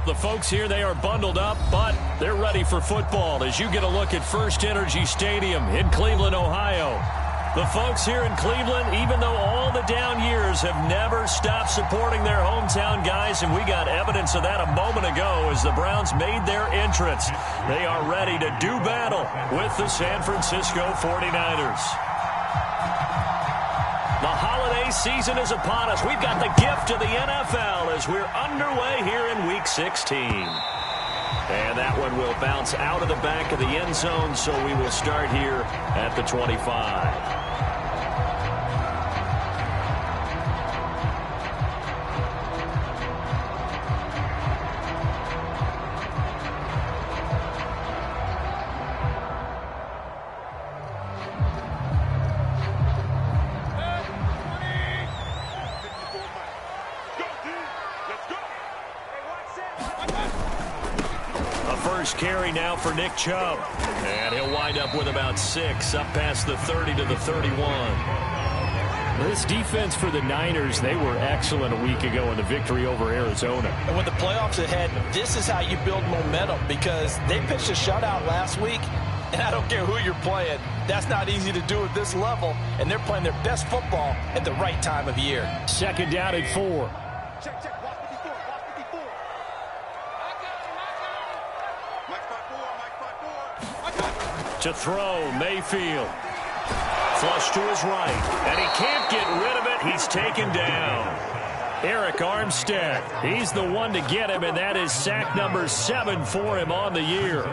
The folks here, they are bundled up, but they're ready for football as you get a look at First Energy Stadium in Cleveland, Ohio. The folks here in Cleveland, even though all the down years, have never stopped supporting their hometown guys, and we got evidence of that a moment ago as the Browns made their entrance. They are ready to do battle with the San Francisco 49ers. The holiday season is upon us. We've got the gift of the NFL as we're underway here in Week 16. And that one will bounce out of the back of the end zone, so we will start here at the 25. Carry now for Nick Chubb. And he'll wind up with about 6, up past the 30 to the 31. This defense for the Niners, they were excellent a week ago in the victory over Arizona. And with the playoffs ahead, this is how you build momentum, because they pitched a shutout last week, and I don't care who you're playing. That's not easy to do at this level, and they're playing their best football at the right time of year. Second down and 4. Check. To throw, Mayfield. Flush to his right, and he can't get rid of it. He's taken down. Eric Armstead, he's the one to get him, and that is sack number 7 for him on the year.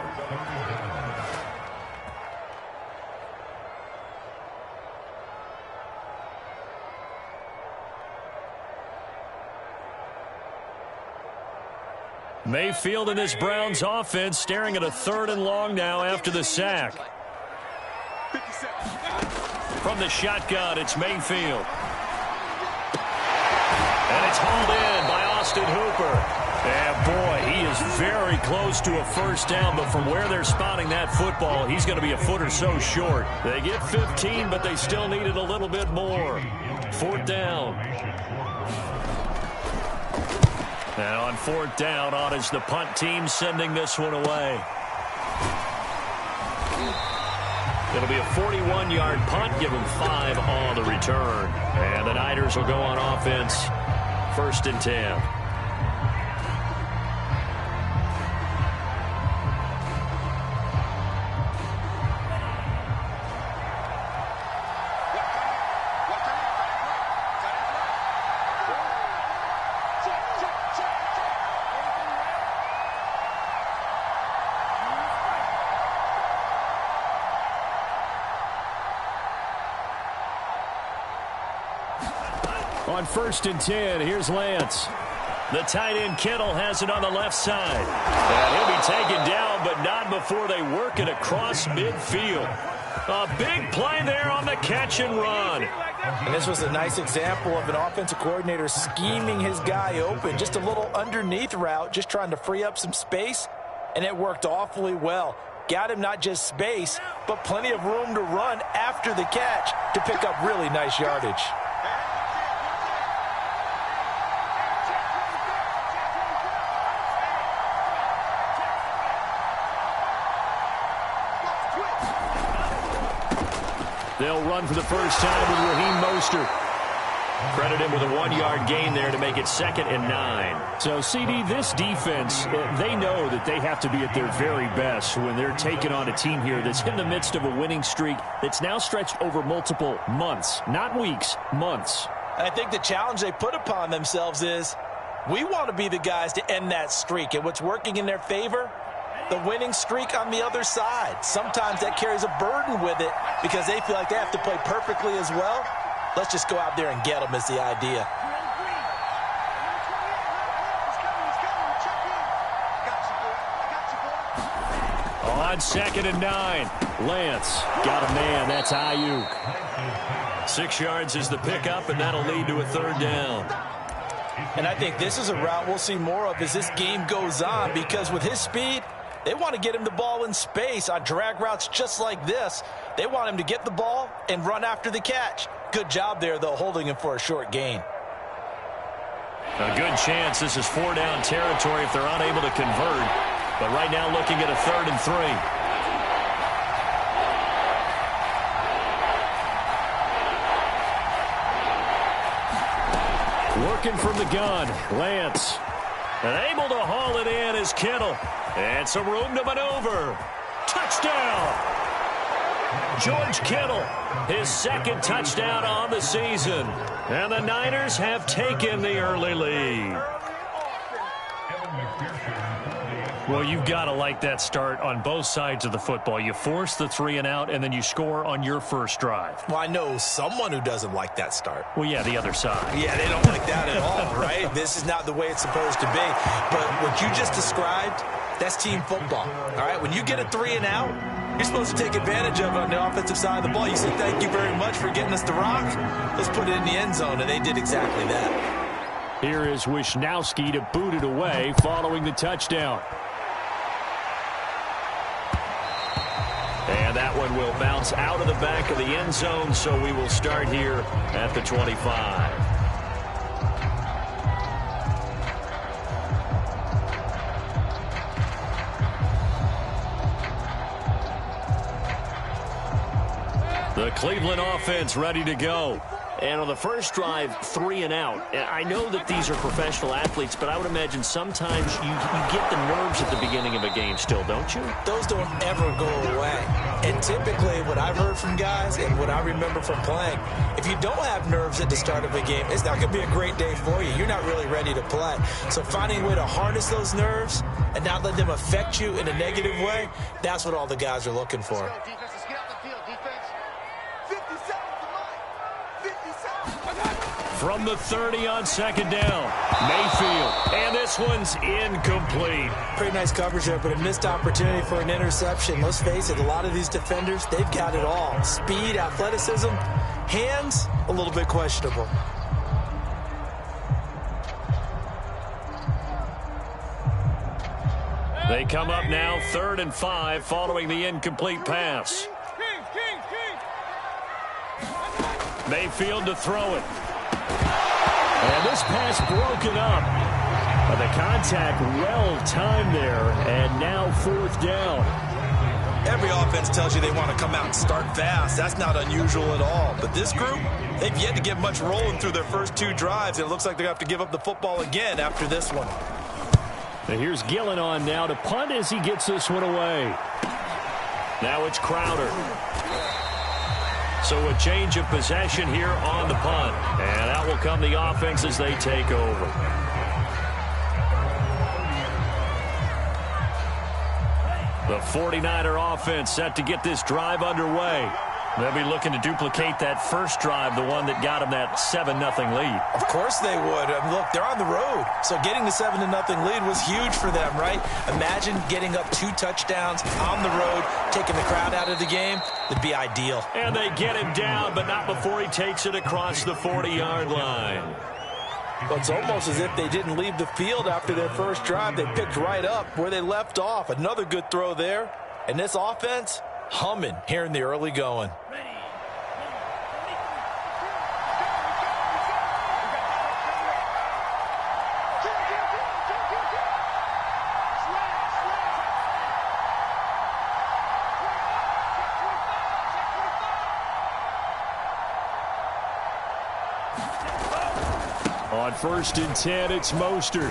Mayfield and this Browns offense staring at a 3rd and long now after the sack. From the shotgun, it's Mayfield. And it's hauled in by Austin Hooper. And boy, he is very close to a first down, but from where they're spotting that football, he's going to be a foot or so short. They get 15, but they still needed a little bit more. 4th down. And on 4th down, on is the punt team sending this one away. It'll be a 41-yard punt, give them 5 on the return. And the Niners will go on offense, 1st and 10. On 1st and 10, here's Lance. The tight end Kittle has it on the left side. And he'll be taken down, but not before they work it across midfield. A big play there on the catch and run. And this was a nice example of an offensive coordinator scheming his guy open. Just a little underneath route, just trying to free up some space. And it worked awfully well. Got him not just space, but plenty of room to run after the catch to pick up really nice yardage. They'll run for the first time with Raheem Mostert. Credit him with a 1-yard gain there to make it 2nd and 9. So, CD, this defense, they know that they have to be at their very best when they're taking on a team here that's in the midst of a winning streak that's now stretched over multiple months, not weeks, months. And I think the challenge they put upon themselves is we want to be the guys to end that streak. And what's working in their favor? The winning streak on the other side. Sometimes that carries a burden with it because they feel like they have to play perfectly as well. Let's just go out there and get them is the idea. On 2nd and 9, Lance got a man. That's Ayuk. 6 yards is the pickup, and that'll lead to a 3rd down. And I think this is a route we'll see more of as this game goes on, because with his speed, they want to get him the ball in space on drag routes just like this. They want him to get the ball and run after the catch. Good job there, though, holding him for a short gain. A good chance this is 4-down territory if they're unable to convert. But right now looking at a 3rd and 3. Working from the gun, Lance. And able to haul it in is Kittle. And some room to maneuver. Touchdown! George Kittle, his 2nd touchdown on the season. And the Niners have taken the early lead. Well, you've got to like that start on both sides of the football. You force the 3 and out, and then you score on your first drive. Well, I know someone who doesn't like that start. Well, yeah, the other side. Yeah, they don't like that at all, right? This is not the way it's supposed to be. But what you just described, that's team football, all right? When you get a 3 and out, you're supposed to take advantage of it on the offensive side of the ball. You say, thank you very much for getting us the rock. Let's put it in the end zone, and they did exactly that. Here is Wisnowski to boot it away following the touchdown. And that one will bounce out of the back of the end zone, so we will start here at the 25. The Cleveland offense ready to go. And on the first drive, 3 and out. And I know that these are professional athletes, but I would imagine sometimes you get the nerves at the beginning of a game still, don't you? Those don't ever go away. And typically what I've heard from guys and what I remember from playing, if you don't have nerves at the start of a game, it's not going to be a great day for you. You're not really ready to play. So finding a way to harness those nerves and not let them affect you in a negative way, that's what all the guys are looking for. From the 30 on 2nd down, Mayfield, and this one's incomplete. Pretty nice coverage there, but a missed opportunity for an interception. Let's face it, a lot of these defenders, they've got it all. Speed, athleticism, hands, a little bit questionable. They come up now 3rd and 5 following the incomplete pass. Mayfield to throw it. And this pass broken up. But the contact well timed there, and now 4th down. Every offense tells you they want to come out and start fast. That's not unusual at all. But this group, they've yet to get much rolling through their first 2 drives. And it looks like they're going to have to give up the football again after this one. And here's Gillen on now to punt as he gets this one away. Now it's Crowder. So a change of possession here on the punt. And out will come the offense as they take over. The 49er offense set to get this drive underway. They'll be looking to duplicate that first drive, the one that got them that 7-0 lead. Of course they would. I mean, look, they're on the road. So getting the 7-0 lead was huge for them, right? Imagine getting up 2 touchdowns on the road, taking the crowd out of the game. It'd be ideal. And they get him down, but not before he takes it across the 40-yard line. Well, it's almost as if they didn't leave the field after their first drive. They picked right up where they left off. Another good throw there. And this offense, humming here in the early going. On 1st and 10, it's Mostert.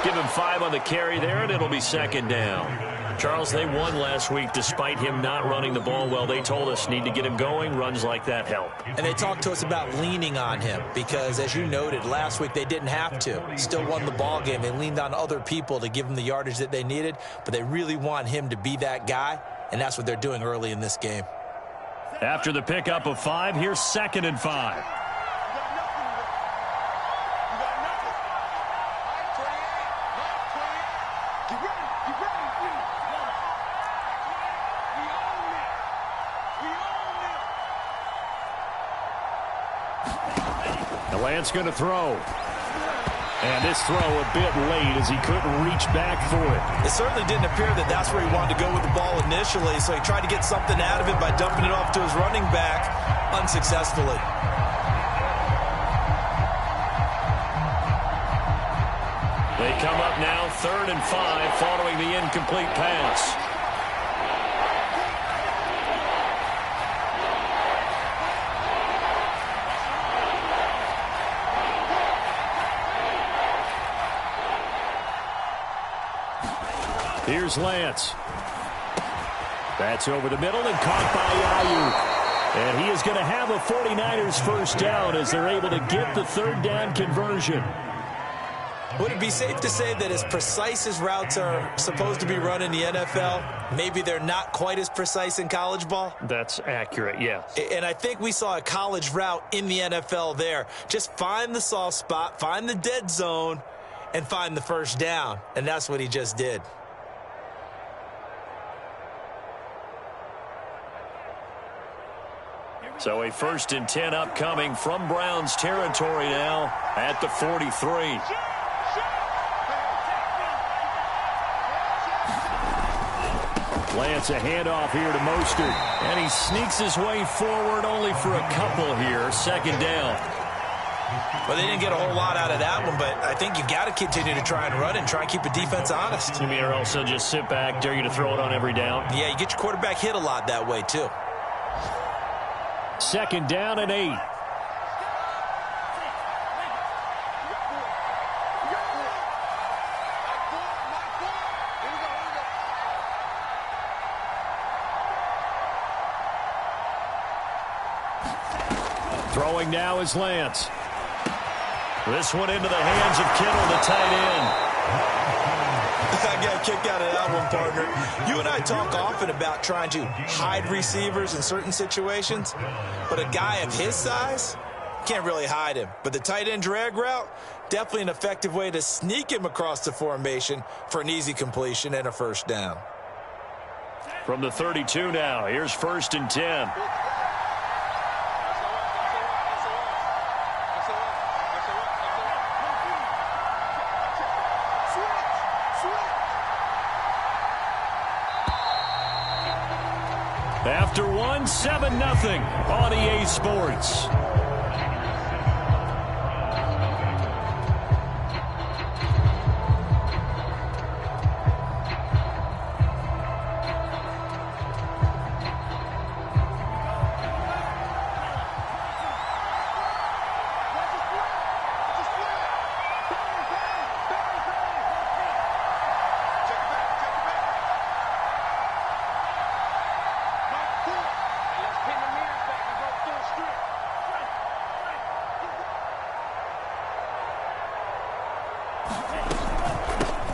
Give him 5 on the carry there, and it'll be 2nd down. Charles, they won last week despite him not running the ball well. They told us need to get him going. Runs like that help. And they talked to us about leaning on him because, as you noted, last week they didn't have to. Still won the ball game. They leaned on other people to give them the yardage that they needed, but they really want him to be that guy, and that's what they're doing early in this game. After the pickup of 5, here's 2nd and 5. Lance going to throw. And this throw a bit late as he couldn't reach back for it. It certainly didn't appear that that's where he wanted to go with the ball initially, so he tried to get something out of it by dumping it off to his running back unsuccessfully. They come up now 3rd and 5 following the incomplete pass. Here's Lance. That's over the middle and caught by Ayuk. And he is going to have a 49ers first down as they're able to get the 3rd down conversion. Would it be safe to say that as precise as routes are supposed to be run in the NFL, maybe they're not quite as precise in college ball? That's accurate, yes. And I think we saw a college route in the NFL there. Just find the soft spot, find the dead zone, and find the first down. And that's what he just did. So a 1st and 10 upcoming from Browns territory now at the 43. Lance, a handoff here to Mostert. And he sneaks his way forward only for a couple here. 2nd down. Well, they didn't get a whole lot out of that one, but I think you got to continue to try and run and try and keep the defense honest. You mean, or else they'll just sit back, dare you to throw it on every down? Yeah, you get your quarterback hit a lot that way, too. 2nd down and 8. Throwing now is Lance. This one into the hands of Kittle, the tight end. I got a kick out of that one, partner. You and I talk often about trying to hide receivers in certain situations, but a guy of his size can't really hide him. But the tight end drag route, definitely an effective way to sneak him across the formation for an easy completion and a first down. From the 32 now, here's 1st and 10. After one, 7-0 on EA Sports.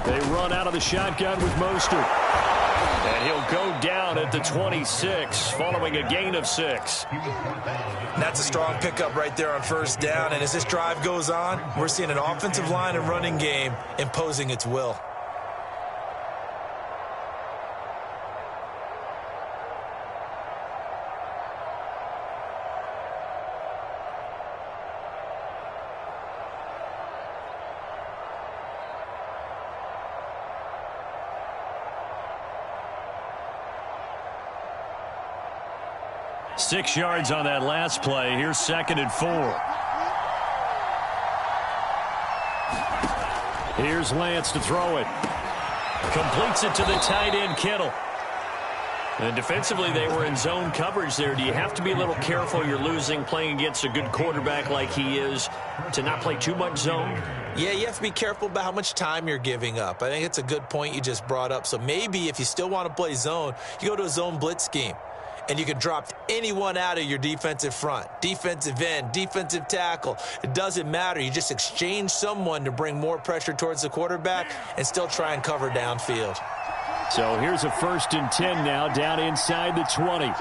They run out of the shotgun with Mostert. And he'll go down at the 26, following a gain of 6. That's a strong pickup right there on first down. And as this drive goes on, we're seeing an offensive line and running game imposing its will. Six yards on that last play. Here's 2nd and 4. Here's Lance to throw it. Completes it to the tight end, Kittle. And defensively, they were in zone coverage there. Do you have to be a little careful? You're losing playing against a good quarterback like he is to not play too much zone? Yeah, you have to be careful about how much time you're giving up. I think it's a good point you just brought up. So maybe if you still want to play zone, you go to a zone blitz scheme. And you can drop anyone out of your defensive front, defensive end, defensive tackle. It doesn't matter. You just exchange someone to bring more pressure towards the quarterback and still try and cover downfield. So here's a 1st and 10 now, down inside the 20.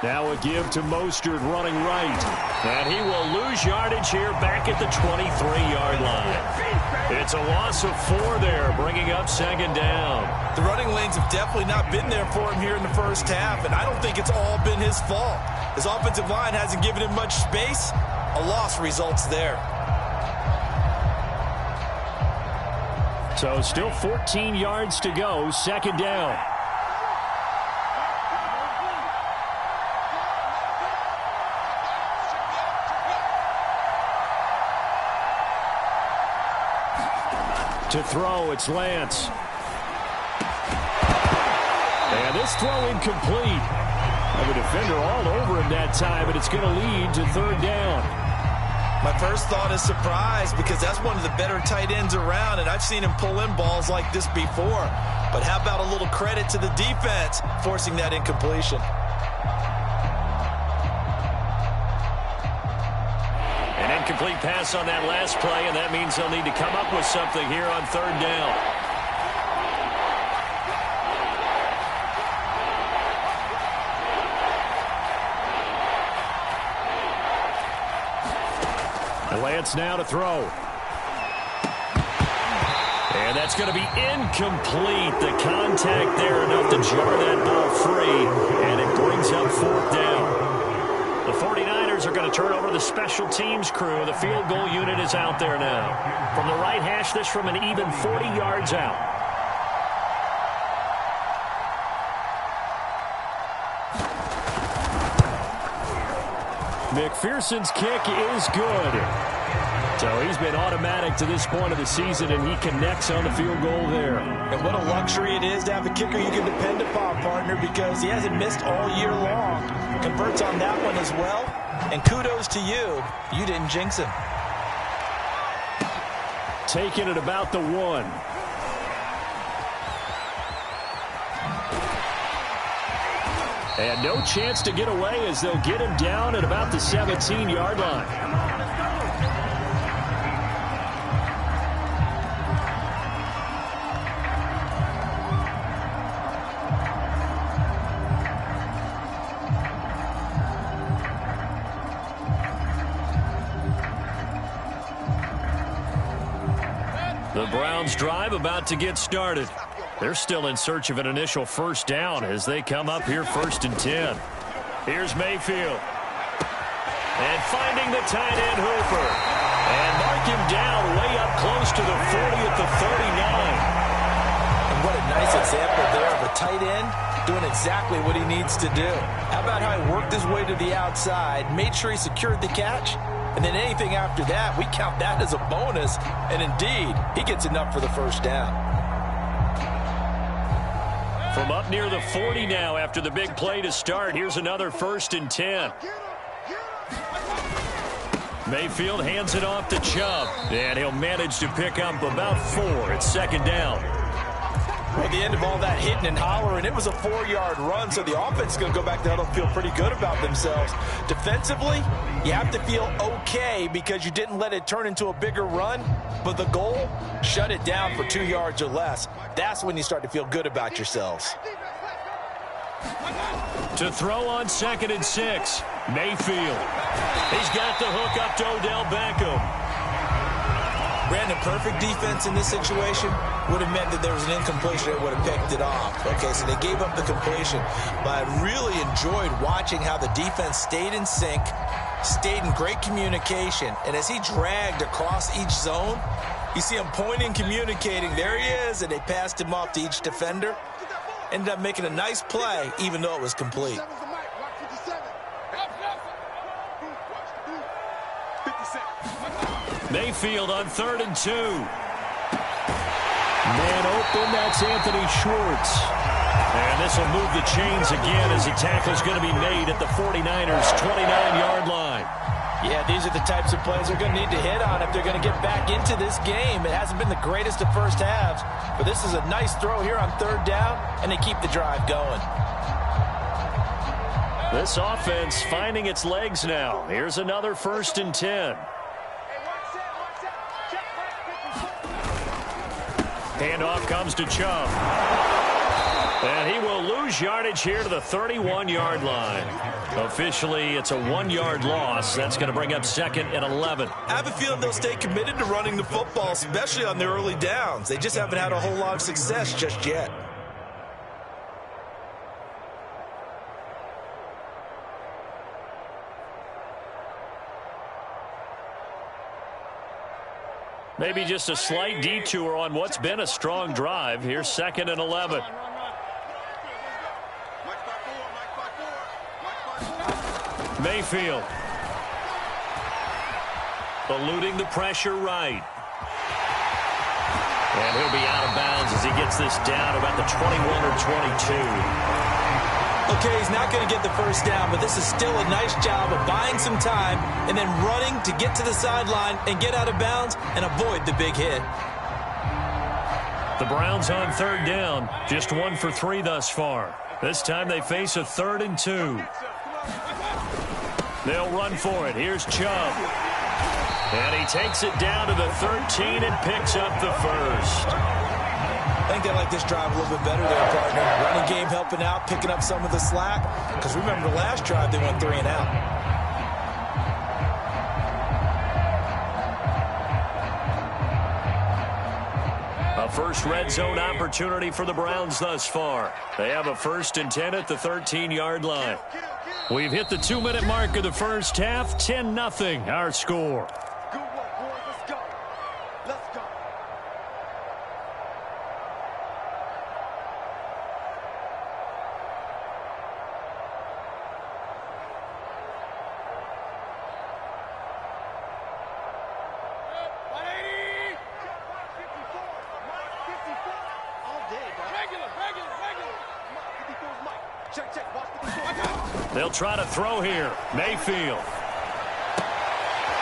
Now a give to Mostert running right. And he will lose yardage here back at the 23-yard line. It's a loss of 4 there, bringing up 2nd down. The running lanes have definitely not been there for him here in the first half, and I don't think it's all been his fault. His offensive line hasn't given him much space. A loss results there. So still 14 yards to go, 2nd down. To throw, it's Lance. And this throw incomplete. The defender all over him that time, but it's going to lead to third down. My first thought is surprise, because that's one of the better tight ends around, and I've seen him pull in balls like this before. But how about a little credit to the defense forcing that incompletion? An incomplete pass on that last play, and that means they'll need to come up with something here on third down. Lance now to throw. And that's going to be incomplete. The contact there enough to jar that ball free, and it brings up fourth down. The 49ers are going to turn over the special teams crew. The field goal unit is out there now. From the right hash, this from an even 40 yards out. McPherson's kick is good. So he's been automatic to this point of the season, and he connects on the field goal there. And what a luxury it is to have a kicker you can depend upon, partner, because he hasn't missed all year long. Converts on that one as well. And kudos to you. You didn't jinx him. Taking it about the 1. And no chance to get away as they'll get him down at about the 17-yard line. The Browns drive about to get started. They're still in search of an initial first down as they come up here 1st and 10. Here's Mayfield. And finding the tight end Hooper. And mark him down way up close to the 40 at the 39. And what a nice example there of a tight end doing exactly what he needs to do. How about how he worked his way to the outside, made sure he secured the catch, and then anything after that, we count that as a bonus. And indeed, he gets enough for the first down. From up near the 40 now after the big play to start, here's another 1st and 10. Mayfield hands it off to Chubb, and he'll manage to pick up about 4 at 2nd down. Well, at the end of all that hitting and hollering, it was a 4-yard run, so the offense is going to go back there and feel pretty good about themselves. Defensively, you have to feel okay because you didn't let it turn into a bigger run, but the goal, shut it down for 2 yards or less. That's when you start to feel good about yourselves. To throw on 2nd and 6, Mayfield. He's got the hook up to Odell Beckham. Brandon, perfect defense in this situation would have meant that there was an incompletion that would have picked it off. Okay, so they gave up the completion. But I really enjoyed watching how the defense stayed in sync, stayed in great communication. And as he dragged across each zone, you see him pointing, communicating. There he is, and they passed him off to each defender. Ended up making a nice play, even though it was complete. Mayfield on 3rd and 2. Man open, that's Anthony Schwartz. And this will move the chains again as the tackle's going to be made at the 49ers' 29-yard line. Yeah, these are the types of plays they're going to need to hit on if they're going to get back into this game. It hasn't been the greatest of first halves, but this is a nice throw here on 3rd down, and they keep the drive going. This offense finding its legs now. Here's another 1st and 10. Handoff comes to Chubb. And he will lose yardage here to the 31-yard line. Officially, it's a 1-yard loss. That's going to bring up 2nd and 11. I have a feeling they'll stay committed to running the football, especially on their early downs. They just haven't had a whole lot of success just yet. Maybe just a slight detour on what's been a strong drive. Here's 2nd and 11. Mayfield. Eluding the pressure right. And he'll be out of bounds as he gets this down about the 21 or 22. Okay, he's not going to get the first down, but this is still a nice job of buying some time and then running to get to the sideline and get out of bounds and avoid the big hit. The Browns on third down, just 1 for 3 thus far. This time they face a 3rd and 2. They'll run for it. Here's Chubb. And he takes it down to the 13 and picks up the first. I think they like this drive a little bit better there, partner. Running game helping out, picking up some of the slack. Because remember the last drive, they went 3 and out. A first red zone opportunity for the Browns thus far. They have a 1st and 10 at the 13-yard line. We've hit the 2-minute mark of the first half. 10-0 our score. They'll try to throw here. Mayfield.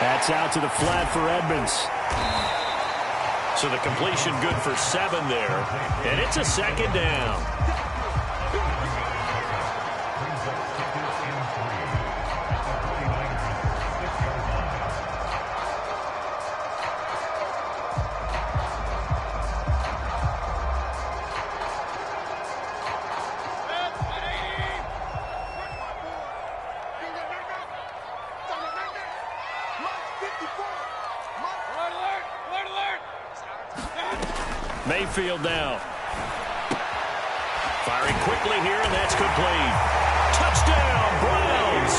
That's out to the flat for Edmonds. So the completion good for 7 there. And it's a 2nd down. Mayfield now. Firing quickly here, and that's complete. Touchdown, Browns!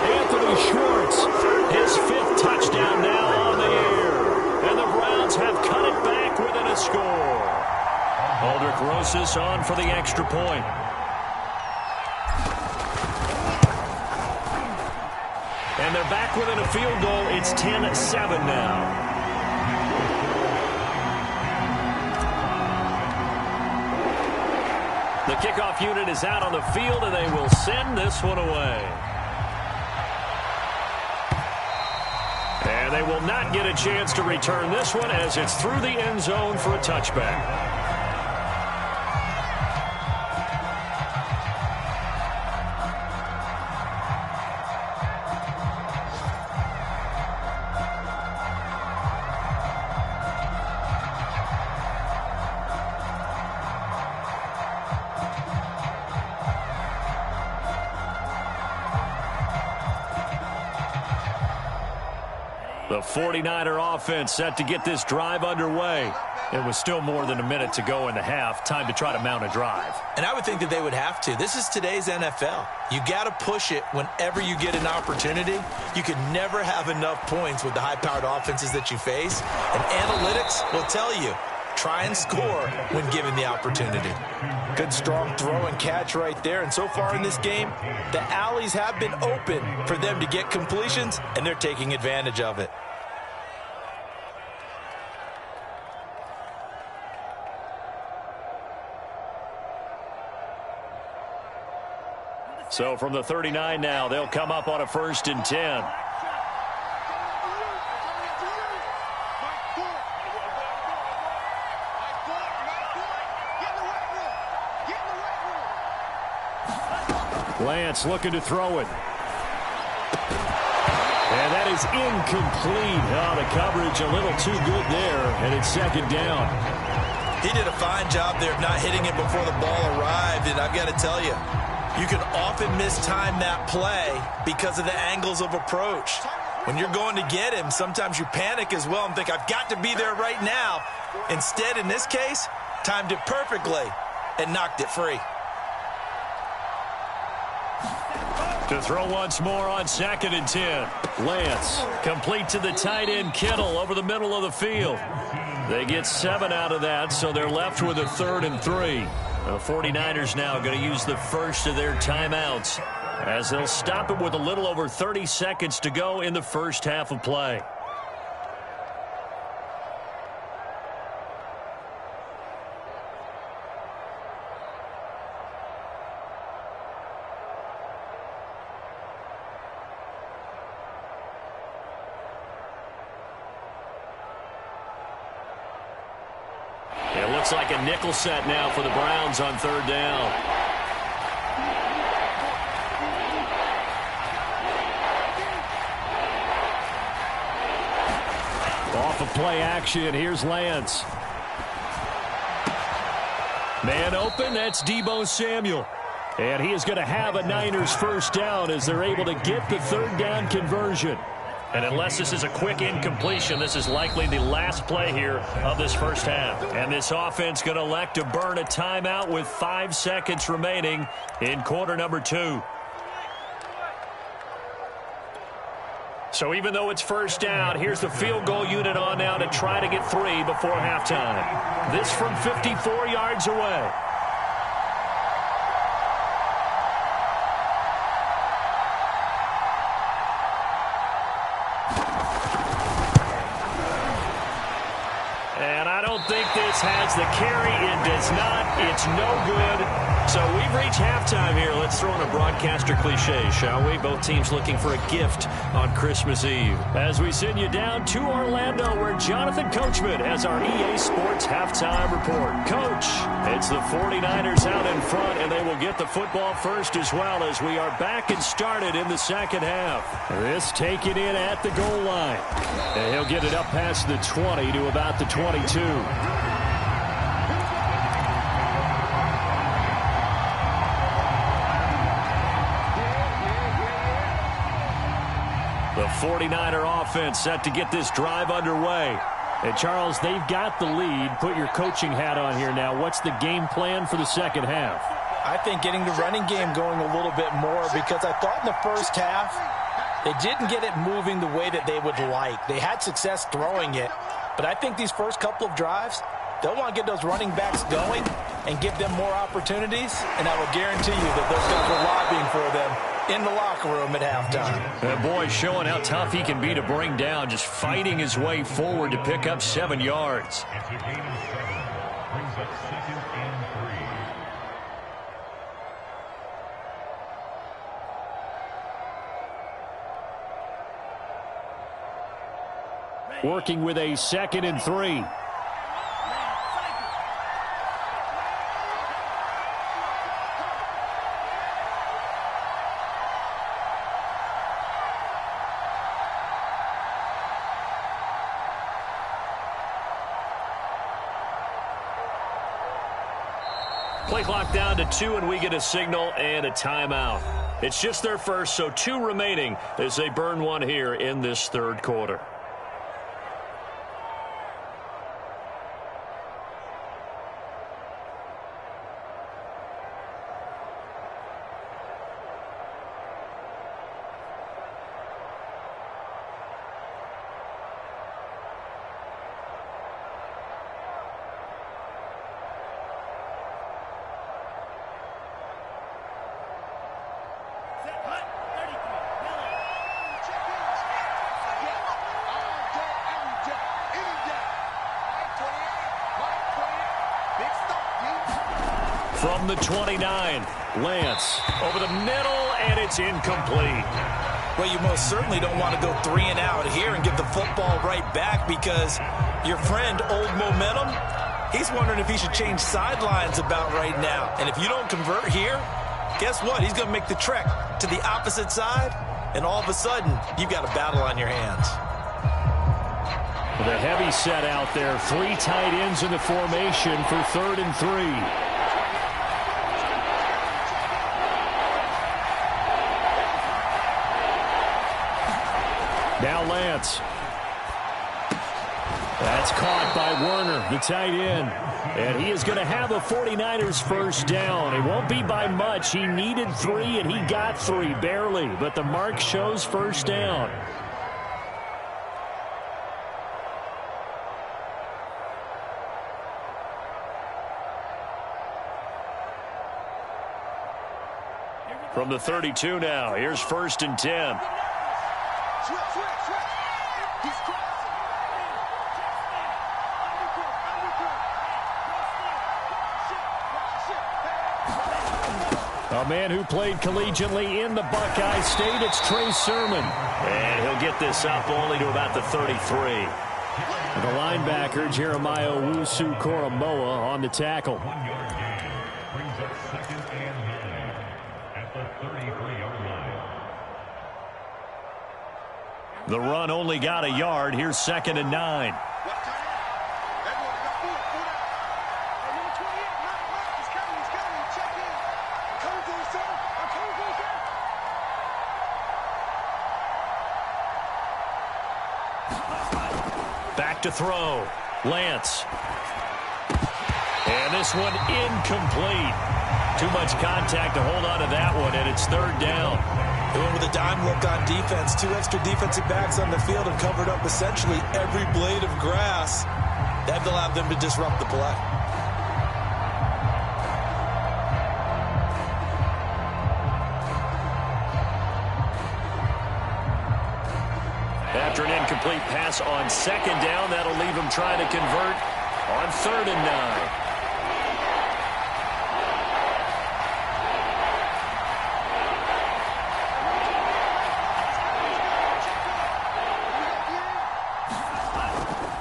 Anthony Schwartz. His 5th touchdown now on the air. And the Browns have cut it back within a score. Aldrich Rosas on for the extra point. And they're back within a field goal. It's 10-7 now. The kickoff unit is out on the field, and they will send this one away. And they will not get a chance to return this one as it's through the end zone for a touchback. The 49er offense set to get this drive underway. It was still more than a minute to go in the half. Time to try to mount a drive. And I would think that they would have to. This is today's NFL. You got to push it whenever you get an opportunity. You can never have enough points with the high-powered offenses that you face. And analytics will tell you, try and score when given the opportunity. Good strong throw and catch right there. And so far in this game, the alleys have been open for them to get completions, and they're taking advantage of it. So from the 39 now, they'll come up on a 1st and 10. Lance looking to throw it. And that is incomplete. Oh, the coverage a little too good there, and it's 2nd down. He did a fine job there of not hitting it before the ball arrived, and I've got to tell you, you can often mistime that play because of the angles of approach. When you're going to get him, sometimes you panic as well and think, I've got to be there right now. Instead, in this case, timed it perfectly and knocked it free. To throw once more on 2nd and 10. Lance, complete to the tight end, Kittle, over the middle of the field. They get 7 out of that, so they're left with a 3rd and 3. The 49ers now going to use the first of their timeouts as they'll stop it with a little over 30 seconds to go in the first half of play. Looks like a nickel set now for the Browns on third down. Off of play action, here's Lance. Man open, that's Deebo Samuel. And he is going to have a Niners first down as they're able to get the third down conversion. And unless this is a quick incompletion, this is likely the last play here of this first half. And this offense going to elect to burn a timeout with 5 seconds remaining in quarter number 2. So even though it's first down, here's the field goal unit on now to try to get 3 before halftime. This from 54 yards away. And I don't think this has the carry. It does not. It's no good. So we've reached halftime here. Let's throw in a broadcaster cliche, shall we? Both teams looking for a gift on Christmas Eve. As we send you down to Orlando, where Jonathan Coachman has our EA Sports halftime report. Coach, it's the 49ers out in front, and they will get the football first as well as we are back and started in the second half. This taken in at the goal line. And he'll get it up past the 20 to about the 22. The 49er offense set to get this drive underway. And, Charles, they've got the lead. Put your coaching hat on here now. What's the game plan for the second half? I think getting the running game going a little bit more, because I thought in the first half they didn't get it moving the way that they would like. They had success throwing it, but I think these first couple of drives, they'll want to get those running backs going and give them more opportunities, and I will guarantee you that those guys were lobbying for them in the locker room at halftime. That boy showing how tough he can be to bring down, just fighting his way forward to pick up 7 yards. Brings up 2nd and 3. Working with a 2nd and 3. Play clock down to 2, and we get a signal and a timeout. It's just their first, so 2 remaining as they burn one here in this third quarter. From the 29, Lance over the middle, and it's incomplete. Well, you most certainly don't want to go 3 and out here and give the football right back, because your friend, Old Momentum, he's wondering if he should change sidelines about right now. And if you don't convert here, guess what? He's going to make the trek to the opposite side, and all of a sudden, you've got a battle on your hands. The heavy set out there. 3 tight ends in the formation for 3rd and 3. Now Lance. That's caught by Werner, the tight end. And he is going to have a 49ers first down. It won't be by much. He needed 3, and he got 3, barely. But the mark shows first down. From the 32 now, here's 1st and 10. A man who played collegiately in the Buckeye State, it's Trey Sermon. And he'll get this up only to about the 33. The linebacker, Jeremiah Owusu-Koramoah, on the tackle. 1 yard gain. Brings up 2nd and 9 at the 33-yard line. The run only got a yard. Here's 2nd and 9. Back to throw. Lance. And this one incomplete. Too much contact to hold on to that one, and it's 3rd down. They went with a dime look on defense. 2 extra defensive backs on the field and covered up essentially every blade of grass. That allowed them to disrupt the play. After an incomplete pass on 2nd down, that'll leave him trying to convert on 3rd and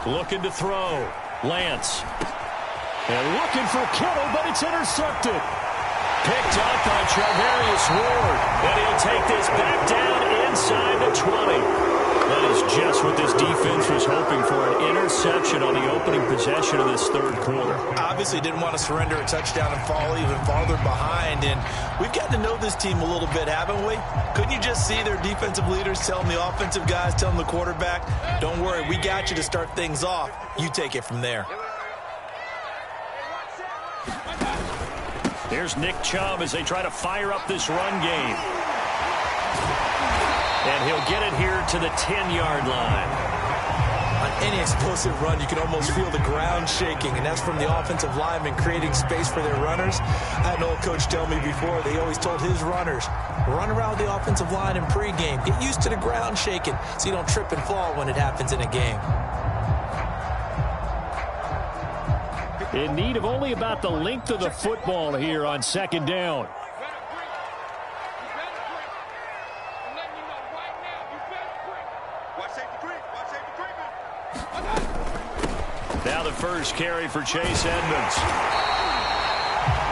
9. Looking to throw. Lance. And looking for Kittle, but it's intercepted. Picked up by Charvarius Ward. And he'll take this back down inside the 20. That is just what this defense was hoping for, an interception on the opening possession of this 3rd quarter. Obviously didn't want to surrender a touchdown and fall even farther behind. And we've gotten to know this team a little bit, haven't we? Couldn't you just see their defensive leaders telling the offensive guys, telling the quarterback, don't worry, we got you to start things off. You take it from there. Here's Nick Chubb as they try to fire up this run game. And he'll get it here to the 10-yard line. On any explosive run, you can almost feel the ground shaking, and that's from the offensive linemen creating space for their runners. I had an old coach tell me before, they always told his runners, run around the offensive line in pregame. Get used to the ground shaking so you don't trip and fall when it happens in a game. In need of only about the length of the football here on 2nd down. Now the first carry for Chase Edmonds.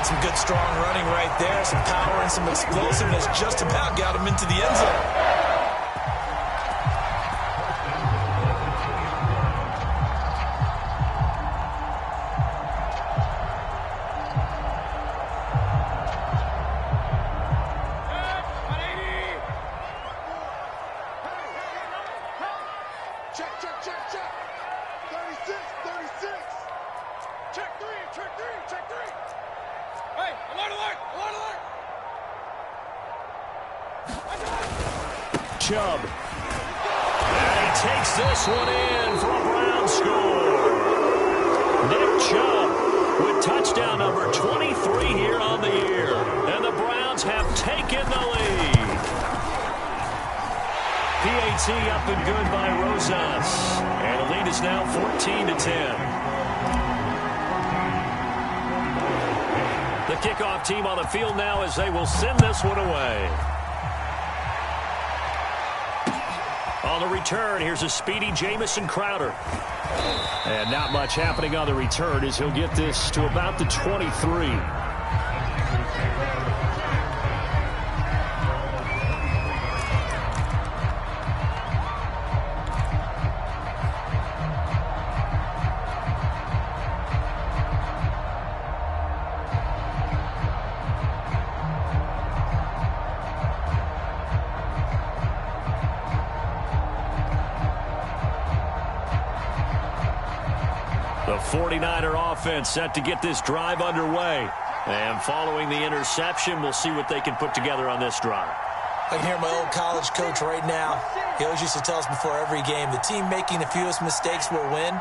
Some good, strong running right there. Some power and some explosiveness just about got him into the end zone. Chubb. And he takes this one in for a Brown score. Nick Chubb with touchdown number 23 here on the year. And the Browns have taken the lead. PAT up and good by Rosas. And the lead is now 14-10. The kickoff team on the field now as they will send this one away. On the return, here's a speedy Jamison Crowder. And not much happening on the return as he'll get this to about the 23. The 49er offense set to get this drive underway. And following the interception, we'll see what they can put together on this drive. I can hear my old college coach right now. He always used to tell us before every game, the team making the fewest mistakes will win.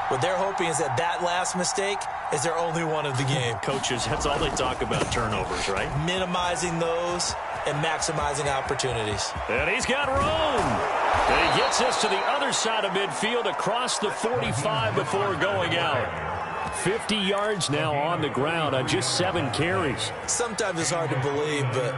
What they're hoping is that that last mistake is their only one of the game. Coaches, that's all they talk about, turnovers, right? Minimizing those and maximizing opportunities. And he's got room. And he gets this to the other side of midfield across the 45 before going out. 50 yards now on the ground on just 7 carries. Sometimes it's hard to believe, but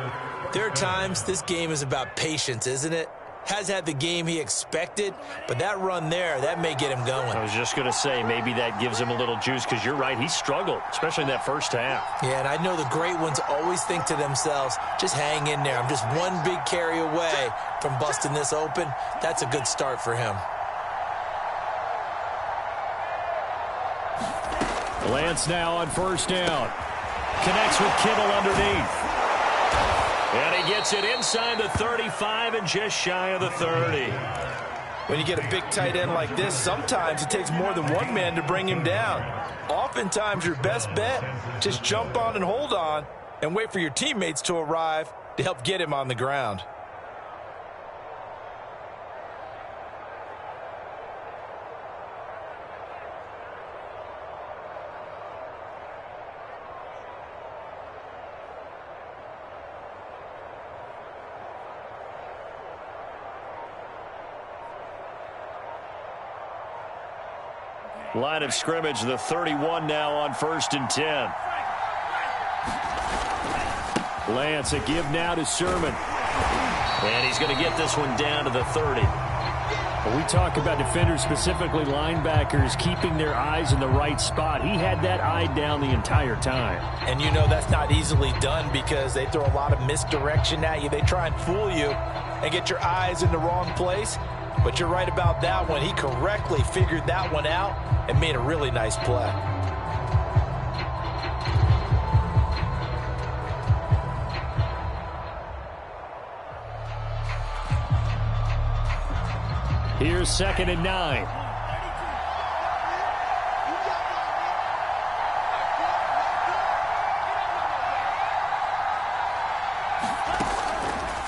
there are times this game is about patience, isn't it? has had the game he expected, but that run there, that may get him going. I was just going to say, maybe that gives him a little juice, because you're right, he struggled, especially in that first half. Yeah, and I know the great ones always think to themselves, just hang in there. I'm just one big carry away from busting this open. That's a good start for him. Lance now on first down. Connects with Kittle underneath. And he gets it inside the 35 and just shy of the 30. When you get a big tight end like this, sometimes it takes more than one man to bring him down. Oftentimes, your best bet, just jump on and hold on and wait for your teammates to arrive to help get him on the ground. Line of scrimmage, the 31 now on 1st and 10. Lance, a give now to Sermon. And he's going to get this one down to the 30. When we talk about defenders, specifically linebackers, keeping their eyes in the right spot, he had that eye down the entire time. And you know that's not easily done because they throw a lot of misdirection at you. They try and fool you and get your eyes in the wrong place. But you're right about that one. He correctly figured that one out and made a really nice play. Here's 2nd and 9.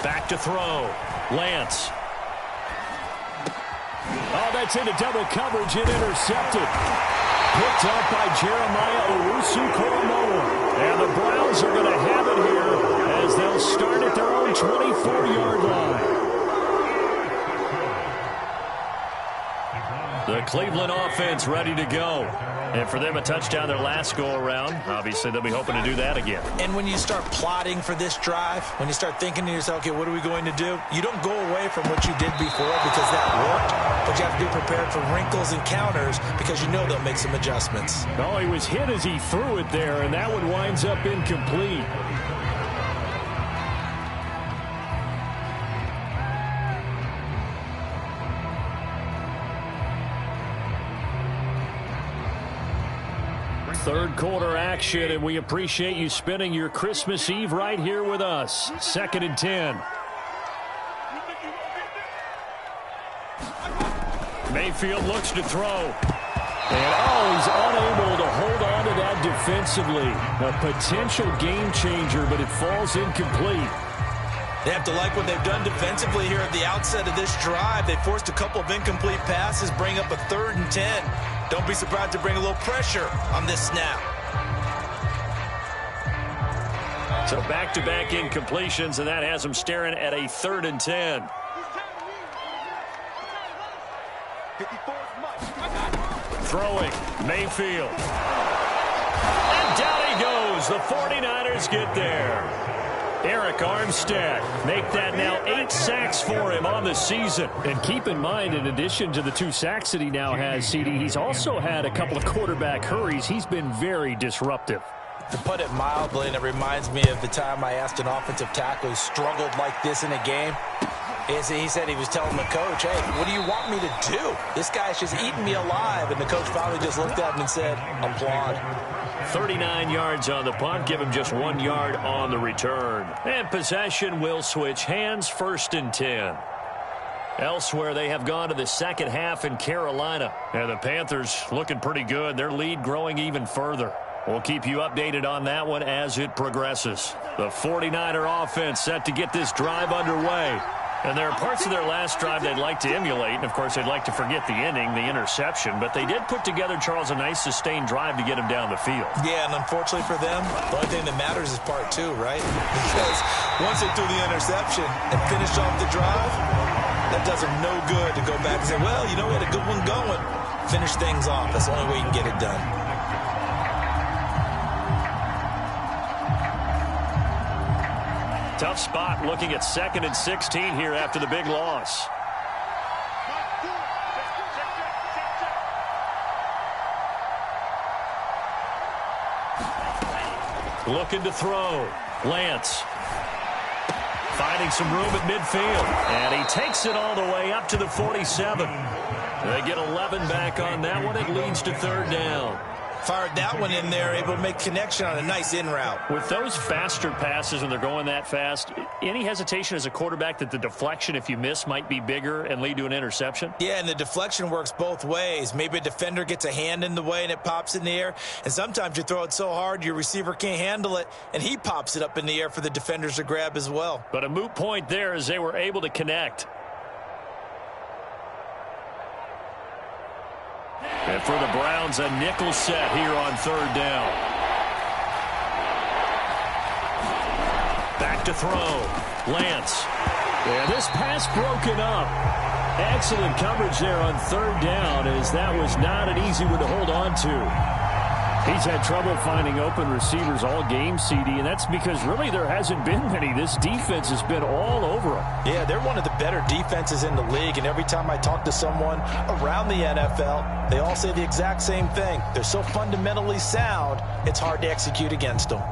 Back to throw. Lance. Oh, that's into double coverage and intercepted. Picked up by Jeremiah Owusu-Koramoah. And the Browns are going to have it here as they'll start at their own 24-yard line. The Cleveland offense ready to go. And for them, a touchdown their last go-around. Obviously, they'll be hoping to do that again. And when you start plotting for this drive, when you start thinking to yourself, okay, what are we going to do? You don't go away from what you did before because that worked, but you have to be prepared for wrinkles and counters because you know they'll make some adjustments. Oh, he was hit as he threw it there, and that one winds up incomplete. Third quarter action, and we appreciate you spending your Christmas Eve right here with us. 2nd and 10. Mayfield looks to throw. And, he's unable to hold on to that defensively. A potential game changer, but it falls incomplete. They have to like what they've done defensively here at the outset of this drive. They forced a couple of incomplete passes, bring up a 3rd and 10. Don't be surprised to bring a little pressure on this snap. So back-to-back incompletions, and that has them staring at a 3rd and 10. Throwing, Mayfield. And down he goes. The 49ers get there. Eric Armstead make that now 8 sacks for him on the season. And keep in mind, in addition to the 2 sacks that he now has, CD, he's also had a couple of quarterback hurries. He's been very disruptive. To put it mildly, and it reminds me of the time I asked an offensive tackle who struggled like this in a game. He said he was telling the coach, hey, what do you want me to do? This guy's just eating me alive. And the coach finally just looked at him and said, applaud. 39 yards on the punt, give him just 1 yard on the return. And possession will switch hands, 1st and 10. Elsewhere, they have gone to the second half in Carolina. And the Panthers looking pretty good. Their lead growing even further. We'll keep you updated on that one as it progresses. The 49er offense set to get this drive underway. And there are parts of their last drive they'd like to emulate. And, of course, they'd like to forget the inning, the interception. But they did put together, Charles, a nice sustained drive to get him down the field. Yeah, and unfortunately for them, the only thing that matters is part 2, right? Because once they threw the interception and finished off the drive, that does them no good to go back and say, well, you know, we had a good one going. Finish things off. That's the only way you can get it done. Tough spot looking at 2nd and 16 here after the big loss. Looking to throw. Lance. Finding some room at midfield. And he takes it all the way up to the 47. They get 11 back on that one. It leads to 3rd down. Fired that one in there, able to make connection on a nice in route. With those faster passes when they're going that fast, any hesitation as a quarterback that the deflection, if you miss, might be bigger and lead to an interception? Yeah, and the deflection works both ways. Maybe a defender gets a hand in the way and it pops in the air. And sometimes you throw it so hard your receiver can't handle it, and he pops it up in the air for the defenders to grab as well. But a moot point there as they were able to connect. And for the Browns, a nickel set here on 3rd down. Back to throw. Lance. And this pass broken up. Excellent coverage there on 3rd down, as that was not an easy one to hold on to. He's had trouble finding open receivers all game, CD, and that's because really there hasn't been many. This defense has been all over them. Yeah, they're one of the better defenses in the league, and every time I talk to someone around the NFL, they all say the exact same thing. They're so fundamentally sound, it's hard to execute against them.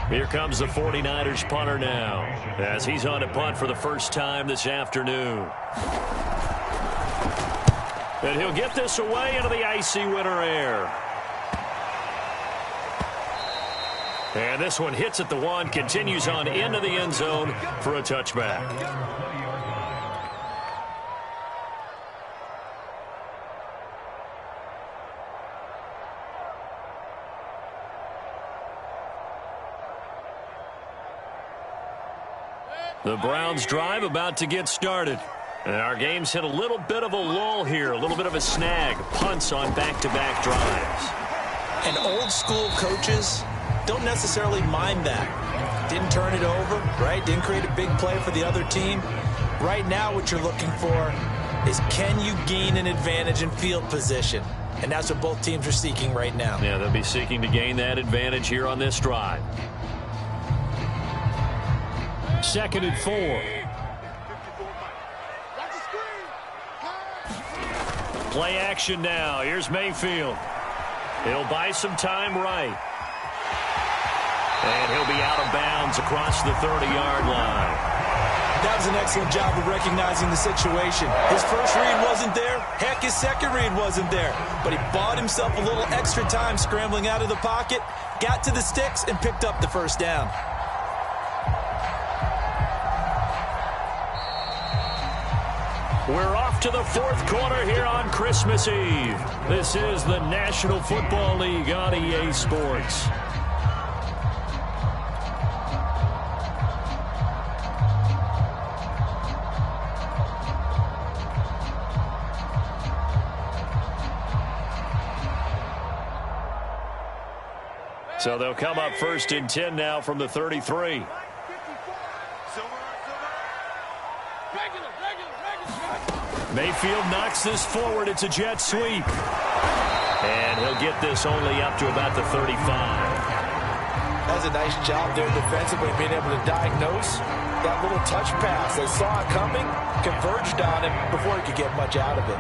Here comes the 49ers punter now, as he's on to punt for the first time this afternoon. And he'll get this away into the icy winter air. And this one hits at the 1, continues on into the end zone for a touchback. The Browns drive about to get started. And our game's hit a little bit of a lull here, a little bit of a snag. Punts on back-to-back drives. And old school coaches don't necessarily mind that. Didn't turn it over, right? Didn't create a big play for the other team. Right now what you're looking for is, can you gain an advantage in field position? And that's what both teams are seeking right now. Yeah, they'll be seeking to gain that advantage here on this drive. 2nd and 4. Play action now. Here's Mayfield. He'll buy some time right. And he'll be out of bounds across the 30-yard line. That was an excellent job of recognizing the situation. His first read wasn't there. Heck, his second read wasn't there. But he bought himself a little extra time scrambling out of the pocket, got to the sticks, and picked up the first down. We're off to the 4th quarter here on Christmas Eve. This is the National Football League on EA Sports. So they'll come up 1st and 10 now from the 33. Mayfield knocks this forward. It's a jet sweep. And he'll get this only up to about the 35. That's a nice job there defensively, being able to diagnose that little touch pass. They saw it coming, converged on him before he could get much out of it.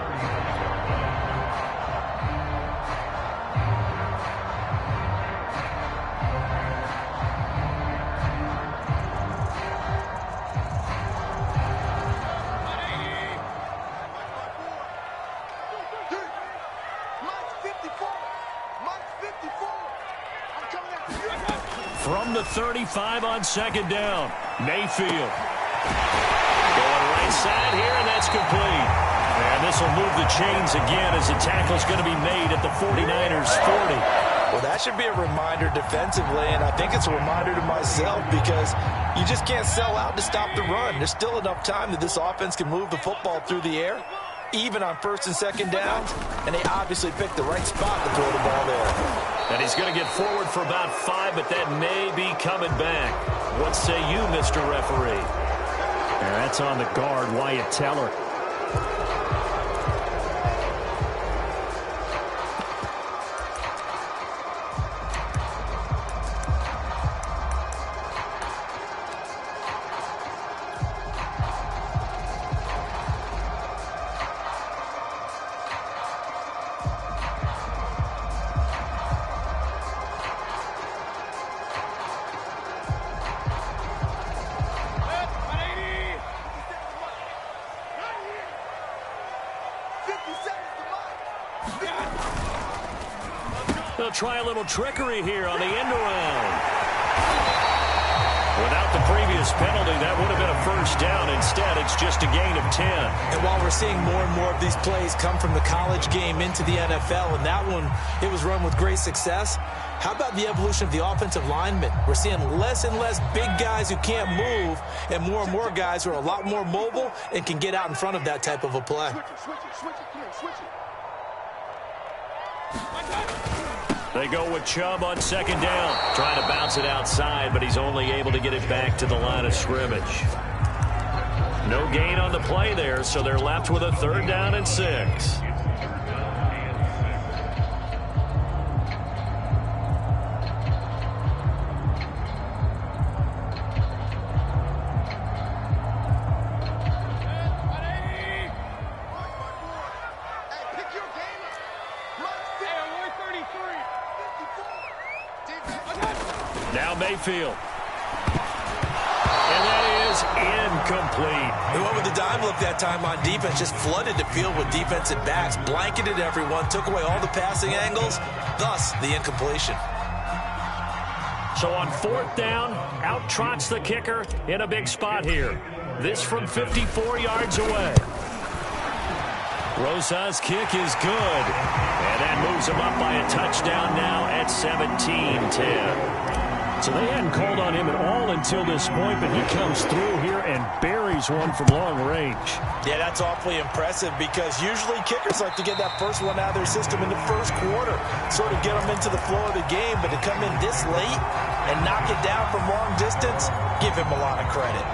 From the 35 on 2nd down, Mayfield. Going right side here, and that's complete. And this will move the chains again as the tackle's going to be made at the 49ers 40. Well, that should be a reminder defensively, and I think it's a reminder to myself, because you just can't sell out to stop the run. There's still enough time that this offense can move the football through the air, even on 1st and 2nd downs, and they obviously picked the right spot to throw the ball there. And he's going to get forward for about 5, but that may be coming back. What say you, Mr. Referee? That's on the guard, Wyatt Teller. They'll try a little trickery here on the end around. Without the previous penalty, that would have been a first down. Instead, it's just a gain of 10. And while we're seeing more and more of these plays come from the college game into the NFL, and that one, it was run with great success, how about the evolution of the offensive linemen? We're seeing less and less big guys who can't move and more guys who are a lot more mobile and can get out in front of that type of a play. They go with Chubb on second down. Trying to bounce it outside, but he's only able to get it back to the line of scrimmage. No gain on the play there, so they're left with a 3rd down and 6. Now Mayfield. And that is incomplete. They went with the dime look that time on defense, just flooded the field with defensive backs, blanketed everyone, took away all the passing angles, thus the incompletion. So on 4th down, out trots the kicker in a big spot here. This from 54 yards away. Rosa's kick is good. And that moves him up by a touchdown now at 17-10. So they hadn't called on him at all until this point, but he comes through here and buries one from long range. Yeah, that's awfully impressive because usually kickers like to get that first one out of their system in the first quarter, sort of get them into the flow of the game, but to come in this late and knock it down from long distance, give him a lot of credit.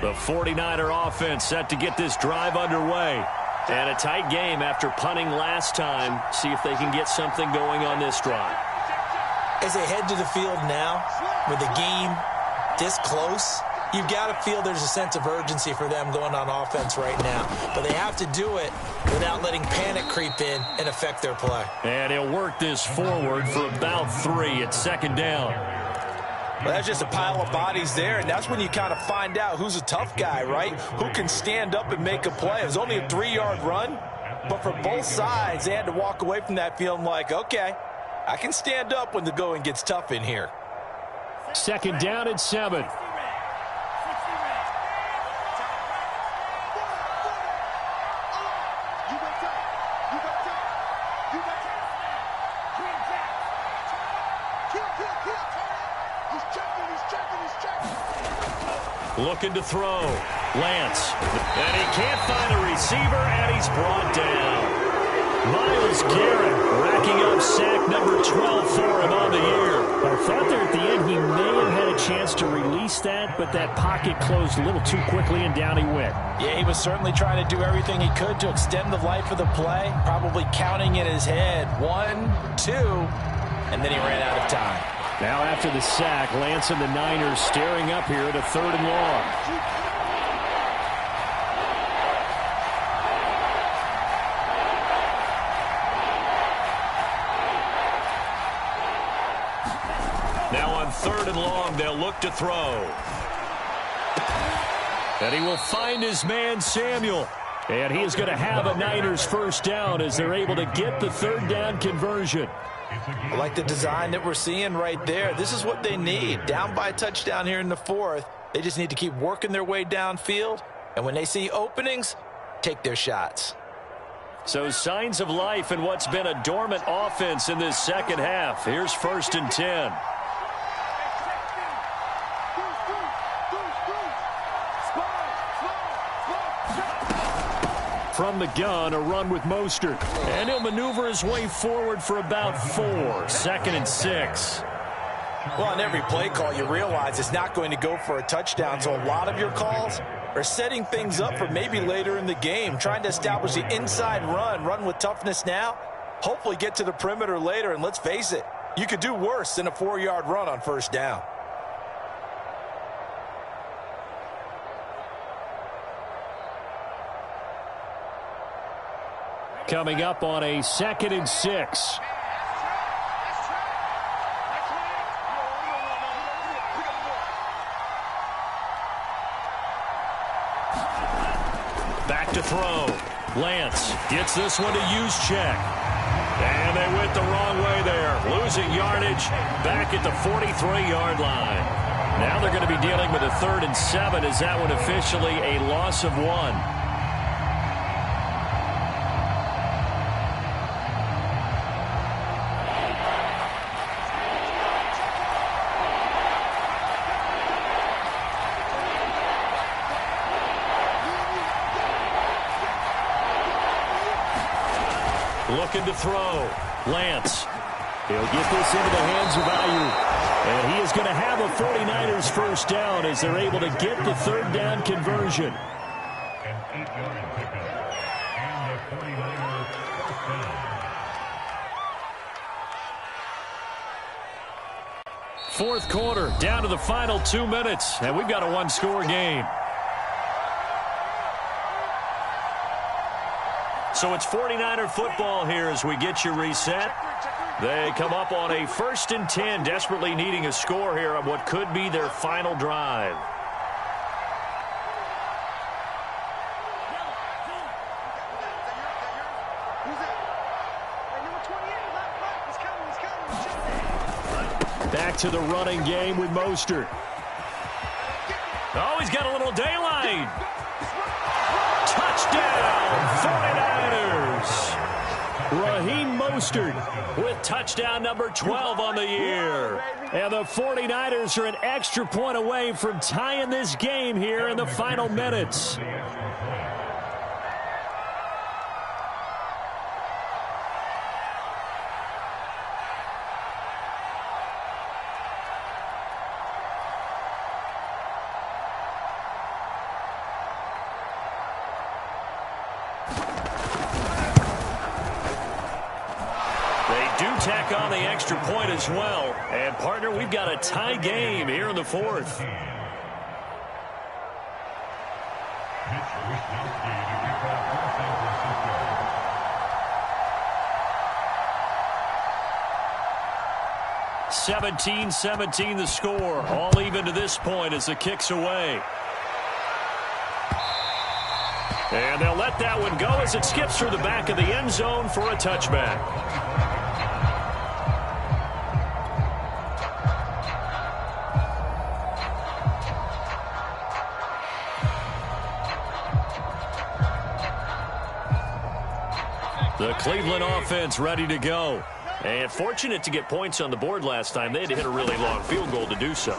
The 49er offense set to get this drive underway. And a tight game after punting last time. See if they can get something going on this drive. As they head to the field now, with the game this close, you've got to feel there's a sense of urgency for them going on offense right now. But they have to do it without letting panic creep in and affect their play. And he'll work this forward for about 3 at 2nd down. Well, that's just a pile of bodies there, and that's when you kind of find out who's a tough guy, right? Who can stand up and make a play. It was only a 3-yard run, but for both sides, they had to walk away from that feeling like, okay, I can stand up when the going gets tough in here. 2nd down and 7. Looking to throw. Lance. And he can't find a receiver, and he's brought down. Myles Garrett racking up sack number 12 for him on the year. I thought there at the end he may have had a chance to release that, but that pocket closed a little too quickly, and down he went. Yeah, he was certainly trying to do everything he could to extend the life of the play, probably counting in his head 1, 2, and then he ran out of time. Now after the sack, Lance and the Niners staring up here at a 3rd and long. Now on 3rd and long, they'll look to throw. And he will find his man, Samuel. And he is going to have a Niners first down as they're able to get the 3rd down conversion. I like the design that we're seeing right there. This is what they need. Down by a touchdown here in the 4th. They just need to keep working their way downfield. And when they see openings, take their shots. So signs of life in what's been a dormant offense in this second half. Here's 1st and 10. From the gun, a run with Mostert. And he'll maneuver his way forward for about 4. 2nd and 6. Well, on every play call, you realize it's not going to go for a touchdown, so a lot of your calls are setting things up for maybe later in the game, trying to establish the inside run with toughness now, hopefully get to the perimeter later, and let's face it, you could do worse than a 4-yard run on 1st down. Coming up on a 2nd and 6. Back to throw. Lance gets this one to Juszczyk. And they went the wrong way there. Losing yardage back at the 43-yard line. Now they're going to be dealing with a 3rd and 7. Is that one officially a loss of 1? Looking to throw. Lance. He'll get this into the hands of Ayuk. And he is going to have a 49ers 1st down as they're able to get the 3rd down conversion. An 8-yard pickup. And the 49ers 1st down. 4th quarter, down to the final 2 minutes. And we've got a 1-score game. So it's 49er football here as we get you reset. They come up on a 1st and 10, desperately needing a score here on what could be their final drive. Back to the running game with Mostert. Oh, he's got a little daylight. Touchdown, 49ers. Raheem Mostert With touchdown number 12 on the year. and the 49ers are an extra point away from tying this game here in the final minutes. Tack on the extra point as well. And, partner, we've got a tie game here in the 4th. Mitch Wisnowski to kick off for San Francisco. 17-17 the score. All even to this point as the kick's away. And they'll let that one go as it skips through the back of the end zone for a touchback. The Cleveland offense ready to go. And fortunate to get points on the board last time. They had to hit a really long field goal to do so.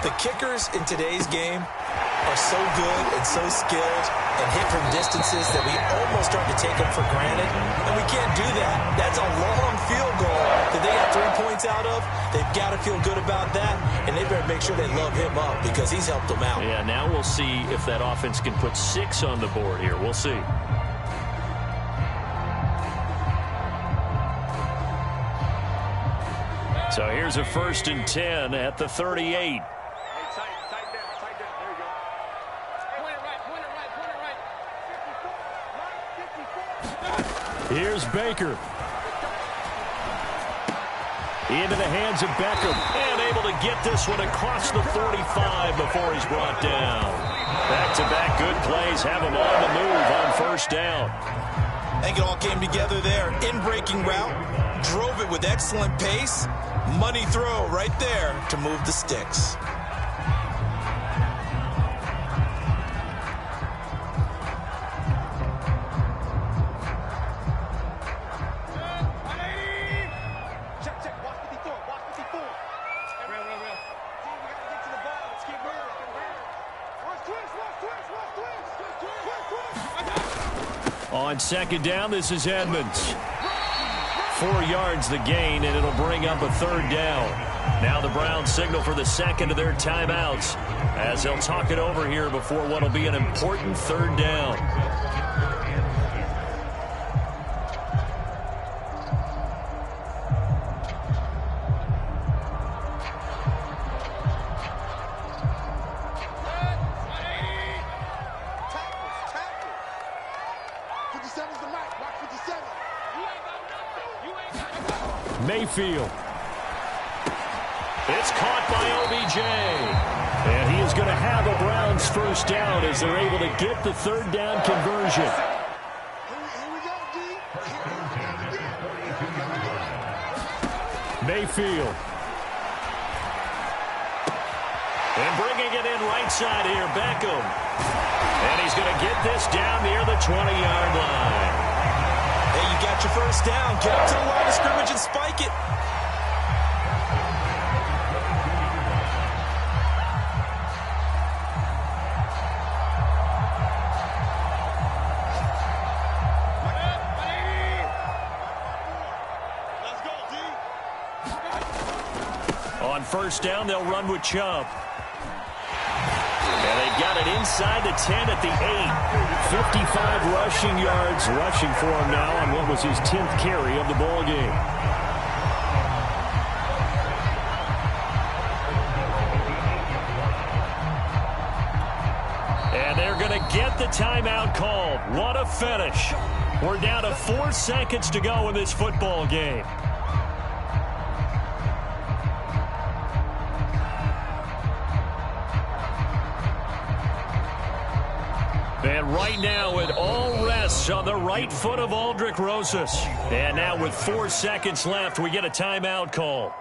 The kickers in today's game are so good and so skilled and hit from distances that we almost start to take them for granted. And we can't do that. That's a long field goal that they got 3 points out of. They've got to feel good about that. And they better make sure they love him up because he's helped them out. Yeah, now we'll see if that offense can put 6 on the board here. We'll see. So here's a 1st and 10 at the 38. Here's Baker. Into the hands of Beckham. And able to get this one across the 45 before he's brought down. Back-to-back good plays have him on the move on 1st down. I think it all came together there. In-breaking route. Drove it with excellent pace. Money throw right there to move the sticks. On second down, this is Edmonds. 4 yards the gain, and it'll bring up a third down. Now the Browns signal for the second of their timeouts as they'll talk it over here before what will be an important third down. Mayfield. It's caught by OBJ. And he is going to have a Browns first down as they're able to get the third down conversion. Mayfield. And bringing it in right side here, Beckham. And he's going to get this down near the 20-yard line. Hey, you got your first down. Get up to the line of scrimmage and spike it. On first down, they'll run with Chubb. And they've got it inside the 10 at the 8. 55 rushing yards rushing for him now on what was his 10th carry of the ball game. And they're going to get the timeout called. What a finish. We're down to 4 seconds to go in this football game. And right now it all rests on the right foot of Aldrick Rosas. And now with 4 seconds left, we get a timeout call.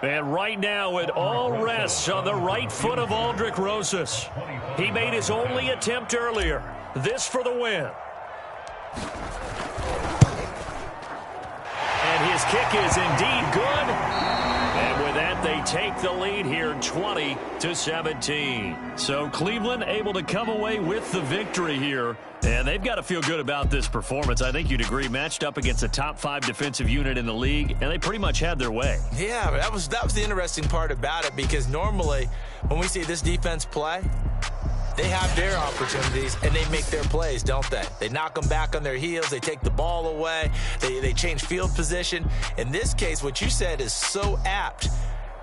And right now it all rests on the right foot of Aldrick Rosas. He made his only attempt earlier. This for the win. His kick is indeed good. And with that, they take the lead here 20-17. So Cleveland able to come away with the victory here. And they've got to feel good about this performance. I think you'd agree, matched up against a top 5 defensive unit in the league, and they pretty much had their way. Yeah, that was the interesting part about it, because normally when we see this defense play, they have their opportunities, and they make their plays, don't they? They knock them back on their heels. They take the ball away. They change field position. In this case, what you said is so apt.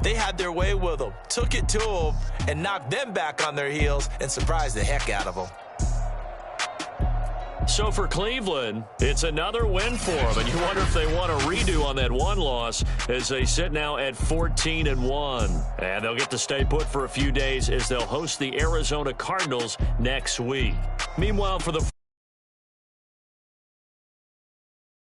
They had their way with them, took it to them, and knocked them back on their heels and surprised the heck out of them. So for Cleveland, it's another win for them, and you wonder if they want a redo on that one loss as they sit now at 14-1. And they'll get to stay put for a few days as they'll host the Arizona Cardinals next week. Meanwhile, for the